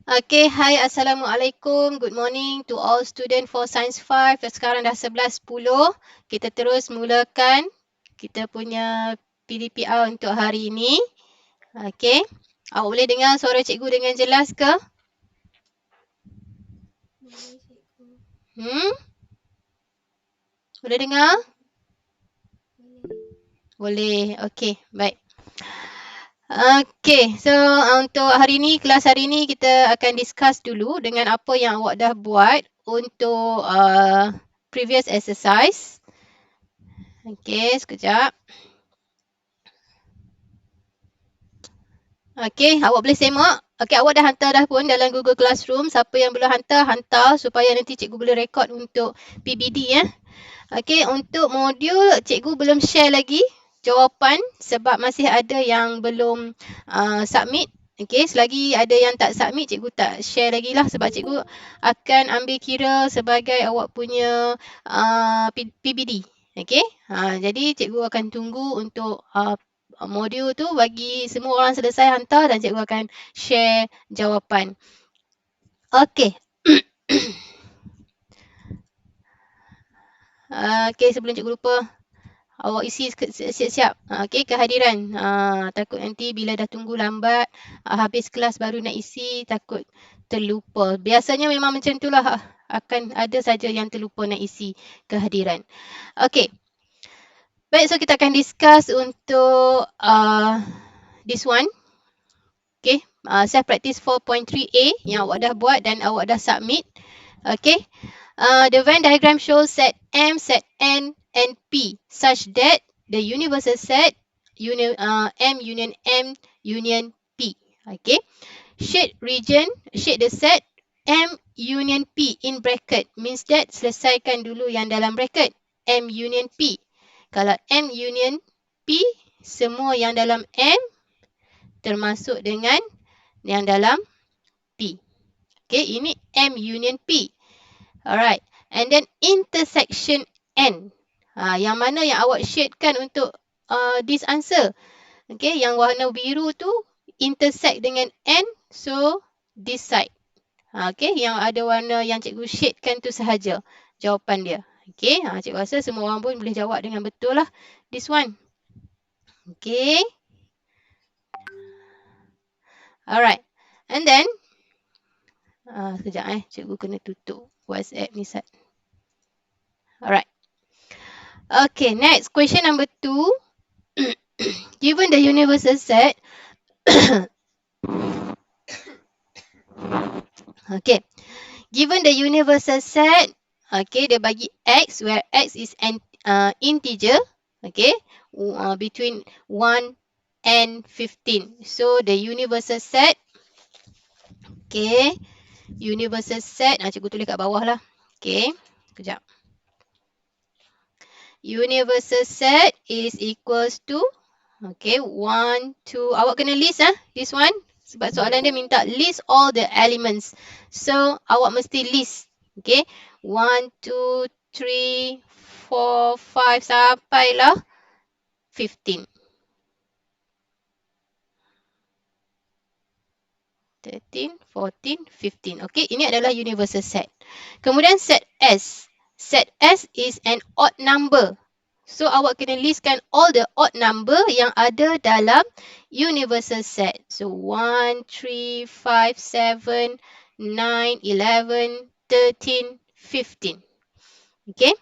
Okay, hai, Assalamualaikum. Good morning to all student for Science 5. Sekarang dah 11.10. Kita terus mulakan kita punya PDPR untuk hari ini. Okay, awak boleh dengar suara cikgu dengan jelas ke? Hmm? Boleh dengar? Boleh. Okay, baik. Okay, so untuk hari ni, kelas hari ni kita akan discuss dulu dengan apa yang awak dah buat untuk previous exercise. Okay, sekejap. Okay, awak boleh semak. Okay, awak dah hantar dah pun dalam Google Classroom. Siapa yang belum hantar, hantar supaya nanti cikgu boleh rekod untuk PBD ya. Okay, untuk modul cikgu belum share lagi jawapan sebab masih ada yang belum submit. Okay, selagi ada yang tak submit, cikgu tak share lagi lah sebab cikgu akan ambil kira sebagai awak punya PBD. Okay, jadi cikgu akan tunggu untuk modul tu bagi semua orang selesai hantar dan cikgu akan share jawapan. Okay. Okay, sebelum cikgu lupa, awak isi siap-siap. Okay, kehadiran. Takut nanti bila dah tunggu lambat, habis kelas baru nak isi, takut terlupa. Biasanya memang macam itulah. Akan ada saja yang terlupa nak isi kehadiran. Okay. Baik, so kita akan discuss untuk this one. Okay, self practice 4.3a yang awak dah buat dan awak dah submit. Okay, the Venn diagram shows set M, set N, and P such that the universal set M union M union P. Okay, shade the set M union P in bracket means that selesaikan dulu yang dalam bracket M union P. Kalau M union P, semua yang dalam M termasuk dengan yang dalam P. Okay, ini M union P. Alright, and then intersection N. Yang mana yang awak shadekan untuk this answer. Okay, yang warna biru tu intersect dengan N, so this side. Okay, yang ada warna yang cikgu shadekan tu sahaja jawapan dia. Okay, cikgu rasa semua orang pun boleh jawab dengan betul lah this one. Okay. Alright, and then sekejap cikgu kena tutup WhatsApp ni Sat. Alright. Okay, next question number 2. Given the universal set, okay, given the universal set, okay, dia bagi x where x is an integer, okay, between 1 and 15. So the universal set, okay, universal set, cikgu tulis kat bawah lah. Okay, kejap. Universal set is equals to, okay, 1, 2, awak kena list this one. Sebab soalan dia minta list all the elements. So, awak mesti list. Okay. 1, 2, 3, 4, 5 sampailah 15. 13, 14, 15. Okay, ini adalah universal set. Kemudian set S. Set S is an odd number. So, awak kena listkan all the odd number yang ada dalam universal set. So, 1, 3, 5, 7, 9, 11, 13, 15. Okay.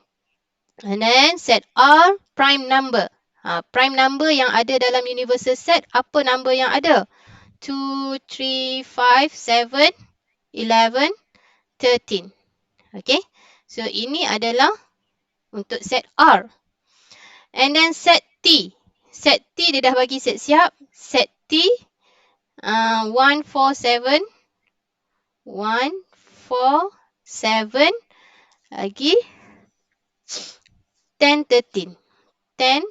And then set R, prime number. Prime number yang ada dalam universal set, apa number yang ada? 2, 3, 5, 7, 11, 13. Okay. So, ini adalah untuk set R. And then set T. Set T dia dah bagi set siap. Set T 1, 4, 7. 1, 4, 7. Lagi 10, 13. 10,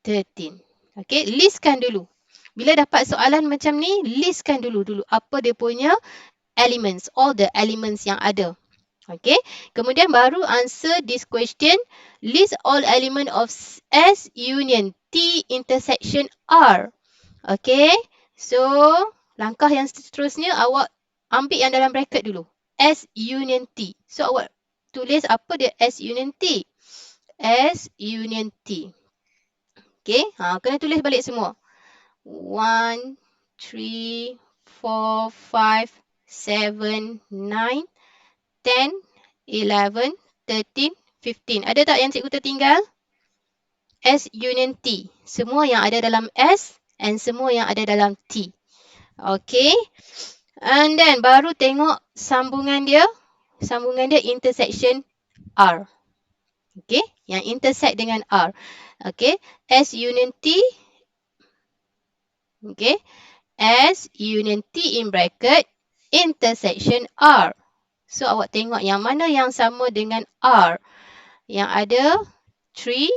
13. Okay, listkan dulu. Bila dapat soalan macam ni, listkan dulu apa dia punya elements, all the elements yang ada. Okay, kemudian baru answer this question. List all element of S union T intersection R. Okay, so langkah yang seterusnya awak ambil yang dalam bracket dulu. S union T. So awak tulis apa dia S union T? S union T. Okay, kena tulis balik semua. 1, 3, 4, 5, 7, 9, 10, 11, 13, 15. Ada tak yang cikgu tertinggal? S union T. Semua yang ada dalam S and semua yang ada dalam T. Okay. And then baru tengok sambungan dia. Sambungan dia intersection R. Okay. Yang intersect dengan R. Okay. S union T. Okay. S union T in bracket intersection R. So awak tengok yang mana yang sama dengan R. Yang ada 3,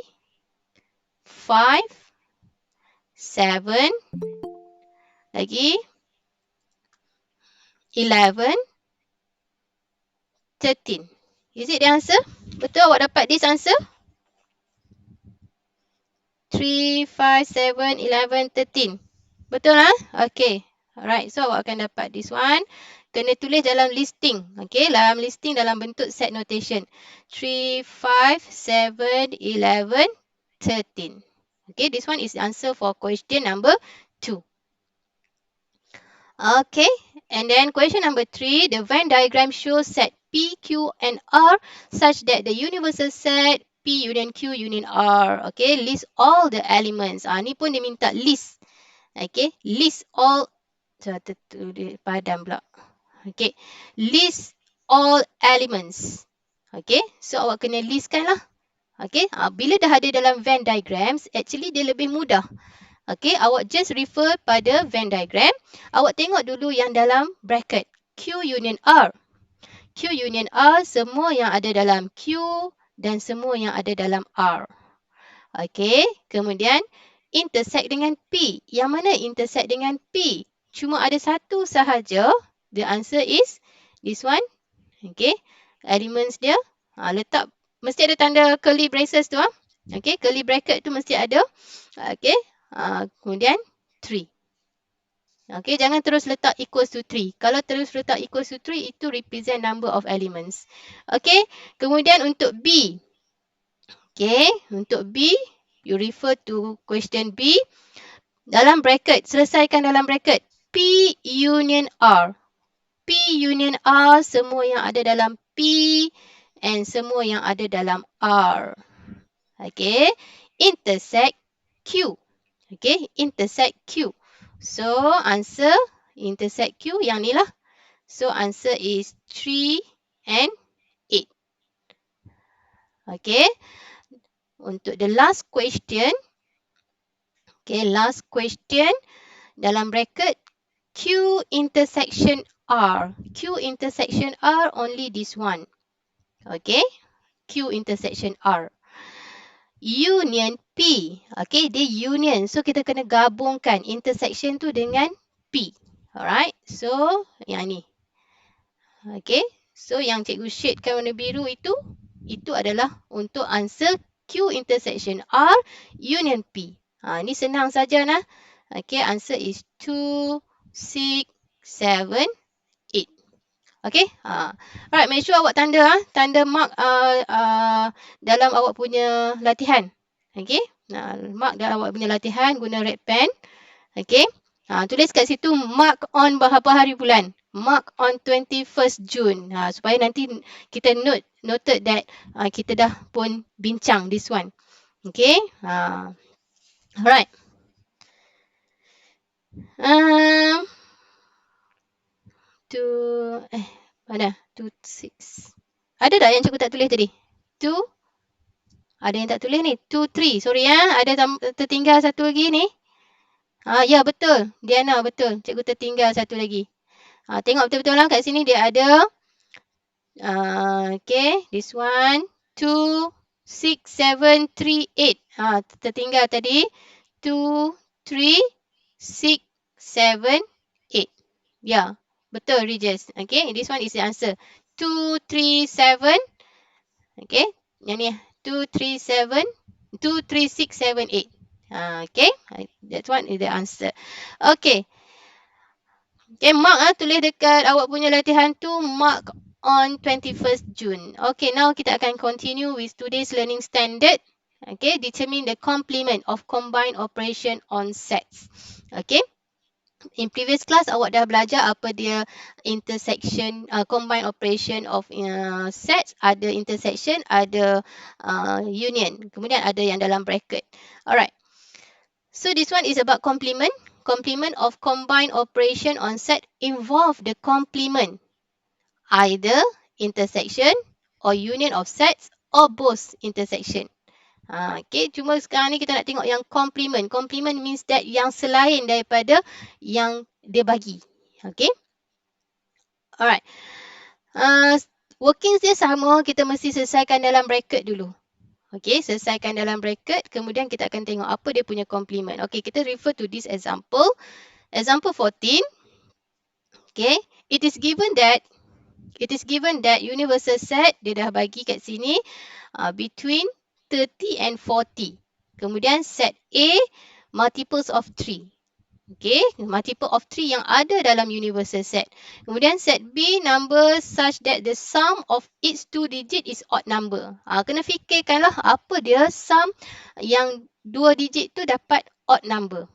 5, 7, lagi 11, 13. Is it the answer? Betul awak dapat this answer? 3, 5, 7, 11, 13. Betul lah? Okay. Alright. So awak akan dapat this one. Kena tulis dalam listing. Okay. Dalam listing dalam bentuk set notation. 3, 5, 7, 11, 13. Okay. This one is the answer for question number 2. Okay. And then question number 3. The Venn diagram shows set P, Q and R such that the universal set P union Q union R. Okay. List all the elements. Ni pun dia minta list. Okay. List all. Dia padam pula. Okay. List all elements. Okay. So awak kena listkan lah. Okay. Bila dah ada dalam Venn diagrams, actually dia lebih mudah. Okay, awak just refer pada Venn diagram. Awak tengok dulu yang dalam bracket. Q union R. Q union R, semua yang ada dalam Q dan semua yang ada dalam R. Okay, kemudian intersect dengan P. Yang mana intersect dengan P? Cuma ada satu sahaja. The answer is this one. Okay, elements dia. Letak, mesti ada tanda curly braces tu. Okay, curly bracket tu mesti ada. Okay. Kemudian 3. Okay, jangan terus letak equals to 3. Kalau terus letak equals to 3, itu represent number of elements. Okay, kemudian untuk B. Okay, untuk B, you refer to question B. Dalam bracket, selesaikan dalam bracket. P union R. P union R, semua yang ada dalam P and semua yang ada dalam R. Okay, intersect Q. Okay, intersect Q. So, answer intersect Q yang ni lah. So, answer is 3 and 8. Okay. Untuk the last question. Okay, last question. Dalam bracket, Q intersection R. Q intersection R, only this one. Okay. Q intersection R. Union P. Okay, dia union. So, kita kena gabungkan intersection tu dengan P. Alright. So, yang ni. Okay. So, yang cikgu shadekan warna biru itu adalah untuk answer Q intersection R union P. Ni senang saja nah. Okay, answer is 2, 6, 7, 8. Okay. Alright, make sure awak tanda tanda mark dalam awak punya latihan. Okay. Mark dalam awak punya latihan guna red pen. Okay. Tulis kat situ mark on berapa hari bulan. Mark on 21st June. Supaya nanti kita noted that kita dah pun bincang this one. Okay. Alright. Mana? 2, 6. Ada tak yang cikgu tak tulis tadi? 2. Ada yang tak tulis ni. 2, 3. Sorry ya. Ada tertinggal satu lagi ni. Ya betul. Diana betul. Cikgu tertinggal satu lagi. Tengok betul-betul lah kat sini dia ada. Okay. This one. 2, 6, 7, 3, 8. Tertinggal tadi. 2, 3, 6, 7, 8. Ya. Betul, Regis. Okay, this one is the answer. 2, 3, 7. Okay, yang ni 2, 3, 7. 2, 3, 6, 7, 8. Okay, that one is the answer. Okay. Okay, mark tulis dekat awak punya latihan tu, mark on 21st June. Okay, now kita akan continue with today's learning standard. Okay, determine the complement of combined operation on sets. Okay, in previous class awak dah belajar apa dia intersection, combined operation of sets. Ada intersection, ada union. Kemudian ada yang dalam bracket. Alright. So this one is about complement. Complement of combined operation on set involve the complement, either intersection or union of sets or both intersection. Okay, cuma sekarang ni kita nak tengok yang complement. Complement means that yang selain daripada yang dia bagi. Okay. Alright. Workings dia sama, kita mesti selesaikan dalam bracket dulu. Okay, selesaikan dalam bracket, kemudian kita akan tengok apa dia punya complement. Okay, kita refer to this example. Example 14. Okay, it is given that universal set, dia dah bagi kat sini, between 30 and 40. Kemudian set A, multiples of 3. Okay, multiple of 3 yang ada dalam universal set. Kemudian set B, number such that the sum of its 2 digit is odd number. Kena fikirkanlah apa dia sum yang 2 digit tu dapat odd number.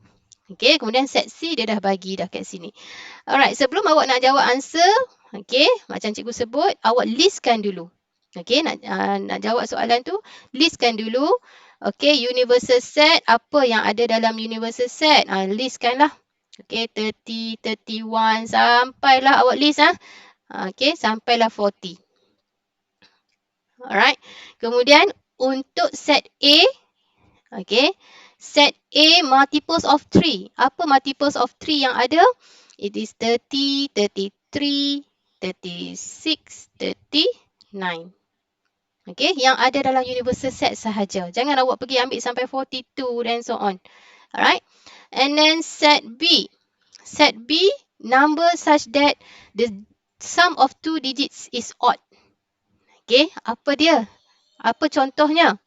Okay, kemudian set C dia dah bagi dah kat sini. Alright, sebelum awak nak jawab answer, okay, macam cikgu sebut, awak listkan dulu. Okay, nak jawab soalan tu, listkan dulu. Okay, universal set, apa yang ada dalam universal set? Listkanlah. Okay, 30, 31, sampailah awak list. Okay, sampailah 40. Alright, kemudian untuk set A, okay, set A multiples of 3. Apa multiples of 3 yang ada? It is 30, 33, 36, 39. Okay, yang ada dalam universal set sahaja. Jangan awak pergi ambil sampai 42 and so on. Alright. And then set B. Set B, number such that the sum of 2 digits is odd. Okay, apa dia? Apa contohnya?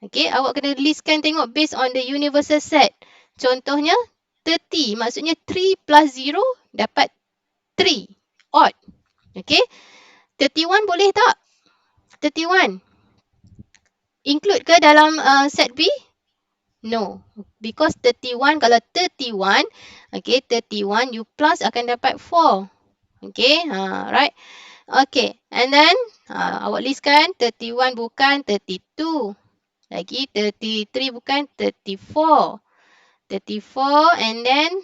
Okay, awak kena listkan tengok based on the universal set. Contohnya 30, maksudnya 3 plus 0 dapat 3. Odd. Okay, 31 boleh tak? 31. Include ke dalam set B? No. Because 31, kalau 31, okay, 31 you plus akan dapat 4. Okay, right. Okay, and then awak listkan 31 bukan 32. Lagi 33 bukan 34. 34 and then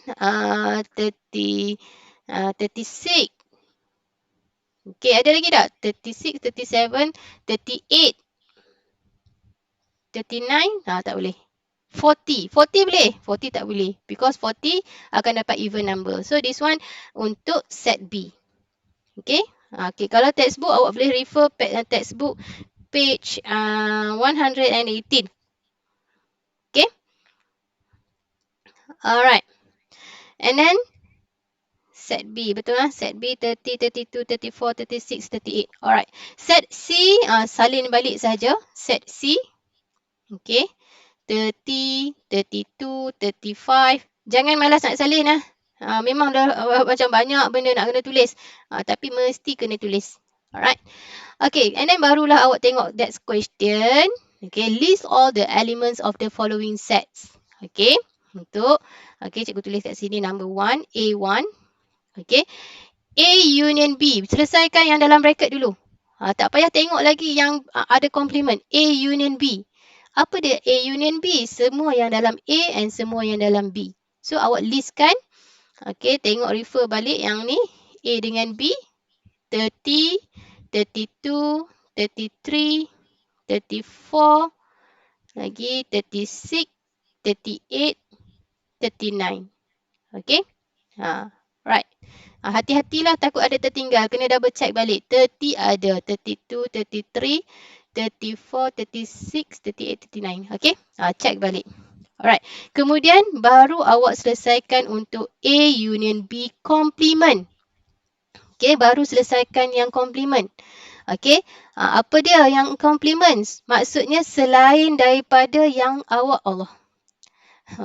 36. Okay, ada lagi tak? 36, 37, 38. 39, tak boleh. 40 boleh? 40 tak boleh. Because 40 akan dapat even number. So this one untuk set B. Okay. Okay, kalau textbook awak boleh refer textbook page 118. Okay. Alright. And then set B, betul lah? Set B 30, 32, 34, 36, 38. Alright. Set C, salin balik saja. Set C. Okay. 30, 32, 35. Jangan malas nak salin lah. Memang dah macam banyak benda nak kena tulis. Tapi mesti kena tulis. Alright. Okay, and then barulah awak tengok that question. Okay, list all the elements of the following sets. Okay, cikgu tulis kat sini number 1, A1. Okay, A union B. Selesaikan yang dalam bracket dulu. Tak payah tengok lagi yang ada complement. A union B. Apa dia A union B? Semua yang dalam A and semua yang dalam B. So awak listkan. Okay, tengok refer balik yang ni. A dengan B. 30, 32, 33, 34, lagi 36, 38, 39. Okay. Right. Hati-hatilah takut ada tertinggal. Kena double check balik. 30 ada. 32, 33, 34, 36, 38, 39. Okay. Check balik. Alright. Kemudian baru awak selesaikan untuk A union B complement. Okay. Baru selesaikan yang complement. Okay. Apa dia yang complements? Maksudnya selain daripada yang awak Allah.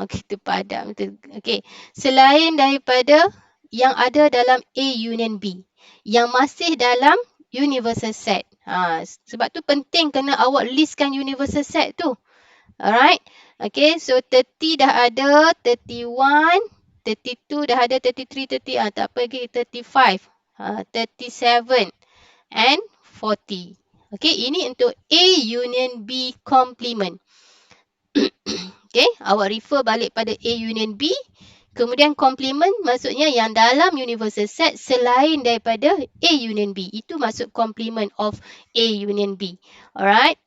Kita padam. Okay. Selain daripada yang ada dalam A union B, yang masih dalam universal set. Sebab tu penting kena awak listkan universal set tu. Alright. Okay, so 30 dah ada, 31, 32 dah ada, 33, 30, tak apa lagi, 35, 37 and 40. Okay, ini untuk A union B complement. Okay, awak refer balik pada A union B. Kemudian complement maksudnya yang dalam universal set selain daripada A union B. Itu maksud complement of A union B. Alright.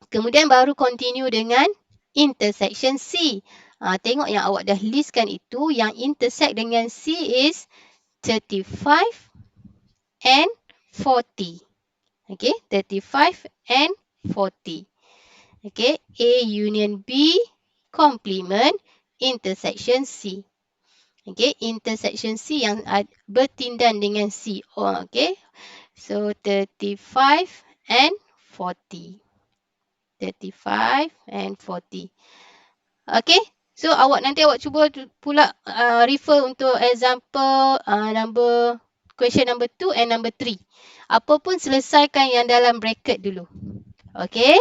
Kemudian baru continue dengan intersection C. Tengok yang awak dah listkan itu. Yang intersect dengan C is 35 and 40. Okay, 35 and 40. Okay, A union B complement intersection C. Okay, intersection C yang bertindan dengan C. Okay, so 35 and 40. 35 and 40. Okay, so nanti awak cuba pula refer untuk example question number 2 and number 3. Apa pun selesaikan yang dalam bracket dulu. Okay,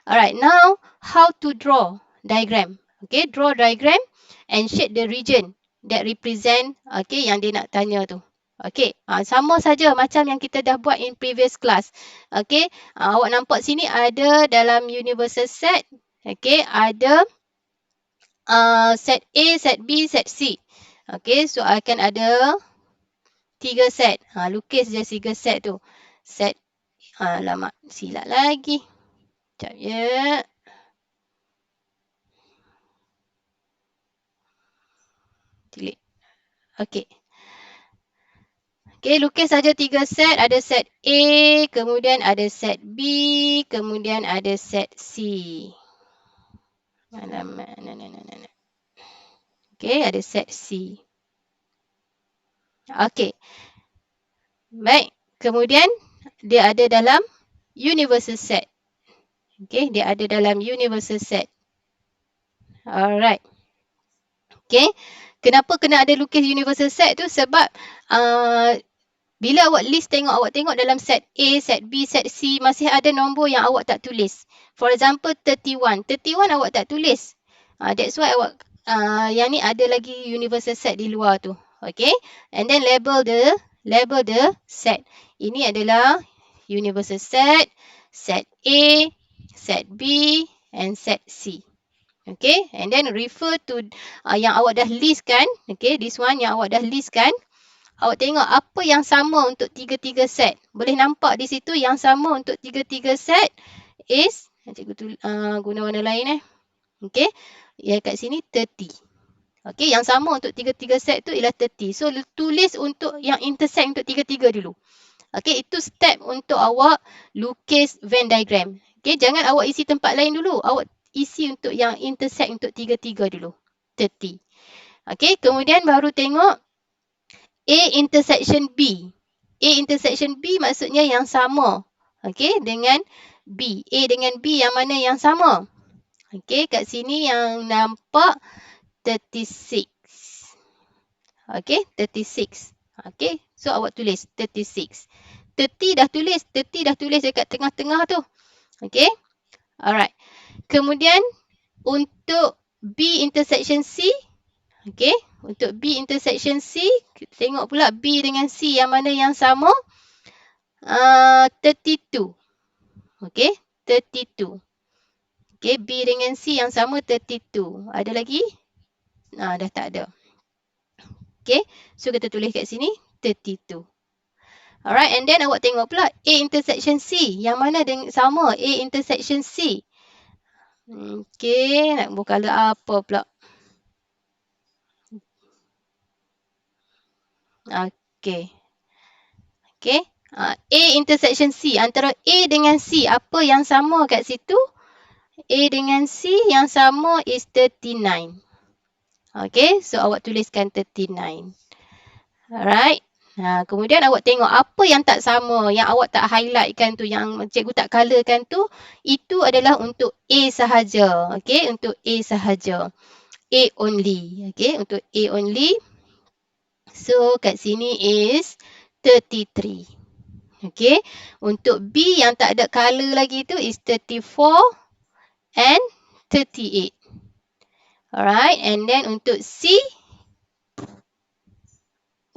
alright, now how to draw diagram. Okay, draw diagram and shade the region that represent, okay, yang dia nak tanya tu. Okay, sama saja macam yang kita dah buat in previous class. Okay, awak nampak sini ada dalam universal set. Okay, ada set A, set B, set C. Okay, so akan ada 3 set. Lukis je 3 set tu. Set, alamak, silap lagi. Sekejap ya. Delete. Okay. Okay, lukis saja 3 set. Ada set A, kemudian ada set B, kemudian ada set C. Alamak. Okay, ada set C. Okay. Baik. Kemudian, dia ada dalam universal set. Okay, dia ada dalam universal set. Alright. Okay. Kenapa kena ada lukis universal set tu? Sebab bila awak list awak tengok dalam set A, set B, set C, masih ada nombor yang awak tak tulis. For example, 31. 31 awak tak tulis. That's why awak, yang ni ada lagi universal set di luar tu. Okay. And then label the set. Ini adalah universal set, set A, set B, and set C. Okay. And then refer to yang awak dah listkan. Okay. This one yang awak dah listkan. Awak tengok apa yang sama untuk 3-3 set. Boleh nampak di situ yang sama untuk 3-3 set is, cikgu guna warna lain Okay. Yang kat sini 30. Okay. Yang sama untuk 3-3 set tu ialah 30. So, tulis untuk yang intersect untuk 3-3 dulu. Okay. Itu step untuk awak lukis Venn diagram. Okay. Jangan awak isi tempat lain dulu. Awak isi untuk yang intersect untuk 3-3 dulu. 30. Okay. Kemudian baru tengok A intersection B. A intersection B maksudnya yang sama. Okay, dengan B. A dengan B yang mana yang sama? Okay, kat sini yang nampak 36. Okay, 36. Okay, so awak tulis 36. 30 dah tulis dekat tengah-tengah tu. Okay, alright. Kemudian untuk B intersection C. Okay, untuk B intersection C, kita tengok pula B dengan C yang mana yang sama? 32. Okay, 32. Okay, B dengan C yang sama 32. Ada lagi? Dah tak ada. Okay, so kita tulis kat sini 32. Alright, and then awak tengok pula A intersection C. Yang mana dengan sama A intersection C? Okay, nak buka color apa pula? Okay. Okay. A intersection C. Antara A dengan C, apa yang sama kat situ? A dengan C yang sama is 39. Okay. So, awak tuliskan 39. Alright. Kemudian awak tengok apa yang tak sama, yang awak tak highlightkan tu, yang cikgu tak colorkan tu, itu adalah untuk A sahaja. Okay. Untuk A sahaja. A only. Okay. Untuk A only. So kat sini is 33. Okay. Untuk B yang tak ada color lagi tu is 34 and 38. Alright. And then untuk C.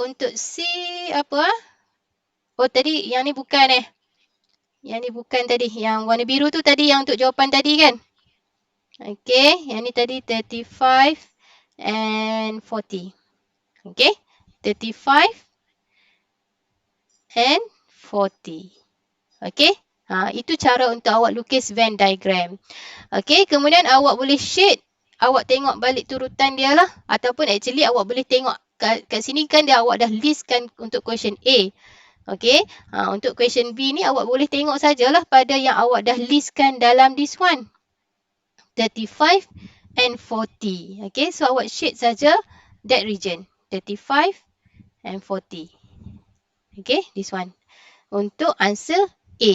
Untuk C apa? Oh tadi yang ni bukan Yang ni bukan tadi. Yang warna biru tu tadi yang untuk jawapan tadi kan? Okay. Yang ni tadi 35 and 40. Okay. 35 and 40. Okay. Itu cara untuk awak lukis Venn diagram. Okay. Kemudian awak boleh shade. Awak tengok balik turutan dia lah. Ataupun actually awak boleh tengok kat sini kan dia awak dah listkan untuk question A. Okay. Untuk question B ni awak boleh tengok sajalah pada yang awak dah listkan dalam this one. 35 and 40. Okay. So awak shade saja that region. 35 and 40. Okay. This one. Untuk answer A.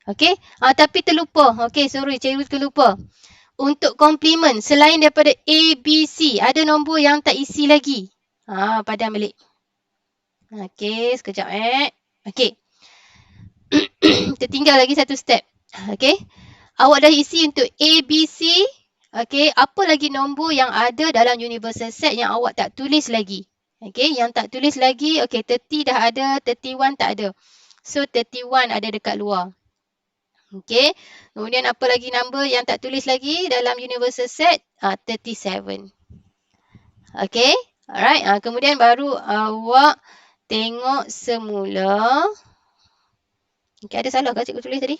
Okay. Tapi terlupa. Okay. Sorry. Cikgu terlupa. Untuk komplement. Selain daripada A, B, C. Ada nombor yang tak isi lagi. Padam balik. Okay. Sekejap Okay. Tertinggal lagi satu step. Okay. Awak dah isi untuk A, B, C. Okay. Apa lagi nombor yang ada dalam universal set yang awak tak tulis lagi? Okay. Yang tak tulis lagi. Okay. 30 dah ada. 31 tak ada. So 31 ada dekat luar. Okay. Kemudian apa lagi number yang tak tulis lagi dalam universal set? 37. Okay. Alright. Kemudian baru awak tengok semula. Okay. Ada salah ke cikgu tulis tadi?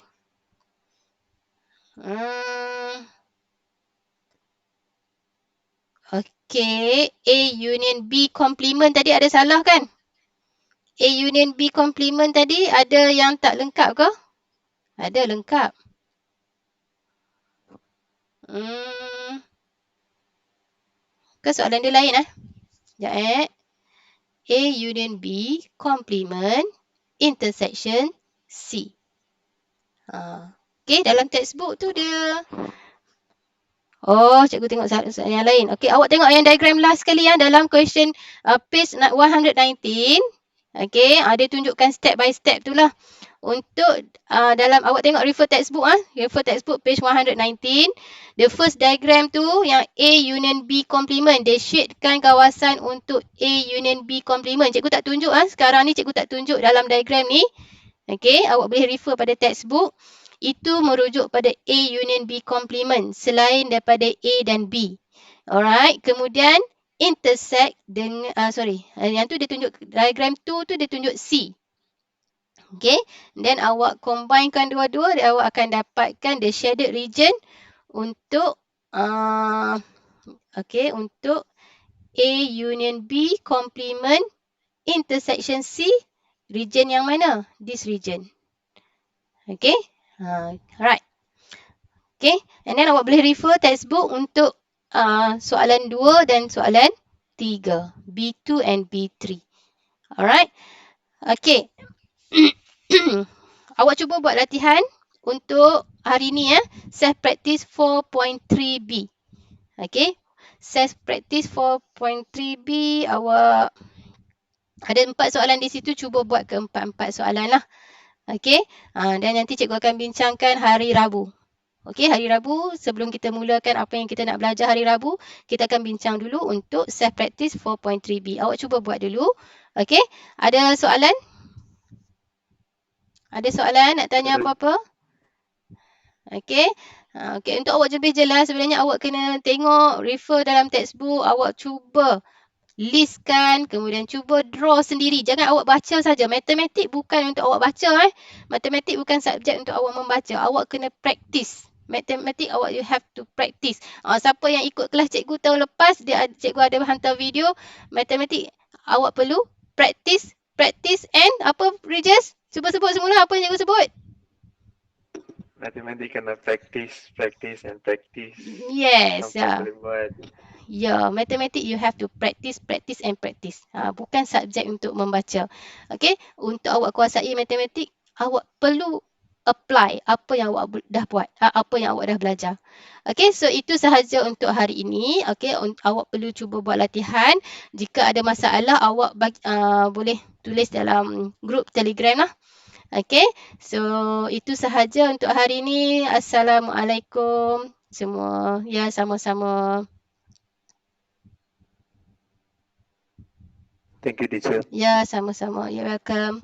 Okay. A union B complement tadi ada salah kan? A union B complement tadi ada yang tak lengkap ke? Ada lengkap. Ke soalan dia lain Sekejap A union B complement intersection C. Okay, dalam textbook tu dia. Oh, cikgu tengok soalan yang lain. Okay, awak tengok yang diagram last sekali dalam question page 119. Okay, dia tunjukkan step by step tu lah. Untuk dalam awak tengok refer textbook refer textbook page 119. The first diagram tu yang A union B complement. Dia shadekan kawasan untuk A union B complement. Cikgu tak tunjuk sekarang ni cikgu tak tunjuk dalam diagram ni. Okay, awak boleh refer pada textbook. Itu merujuk pada A union B complement selain daripada A dan B. Alright, kemudian intersect dengan yang tu dia tunjuk diagram tu dia tunjuk C. Okay, then awak combinekan dua-dua, awak akan dapatkan the shaded region untuk untuk A union B complement intersection C. Region yang mana? This region. Okay. Right. Okay. And then awak boleh refer textbook untuk soalan 2 dan soalan 3. B2 and B3. Alright. Okay. Awak cuba buat latihan untuk hari ni self practice 4.3B. Okay. Self practice 4.3B awak ada 4 soalan di situ, cuba buat ke 4 soalan lah. Okay. Dan nanti cikgu akan bincangkan hari Rabu. Okay, hari Rabu sebelum kita mulakan apa yang kita nak belajar hari Rabu, kita akan bincang dulu untuk self practice 4.3B. Awak cuba buat dulu. Okay, ada soalan? Ada soalan nak tanya apa-apa? Okay. Okay, untuk awak lebih jelas sebenarnya awak kena tengok, refer dalam textbook, awak cuba listkan, kemudian cuba draw sendiri. Jangan awak baca saja. Matematik bukan untuk awak baca. Matematik bukan subjek untuk awak membaca. Awak kena practice. Matematik awak you have to practice. Siapa yang ikut kelas cikgu tahun lepas, cikgu ada hantar video. Matematik awak perlu practice and apa Regis? Cuba sebut semula apa yang cikgu sebut. Matematik kena practice and practice. Yes. Sampai boleh buat. Ya, matematik you have to practice and practice. Bukan subjek untuk membaca. Okay, untuk awak kuasai matematik, awak perlu apply apa yang awak dah buat, apa yang awak dah belajar. Okey, so itu sahaja untuk hari ini. Okey, awak perlu cuba buat latihan. Jika ada masalah, awak boleh tulis dalam grup Telegram lah. Okey, so itu sahaja untuk hari ini. Assalamualaikum semua. Ya, sama-sama. Thank you, teacher. Ya, sama-sama. You're welcome.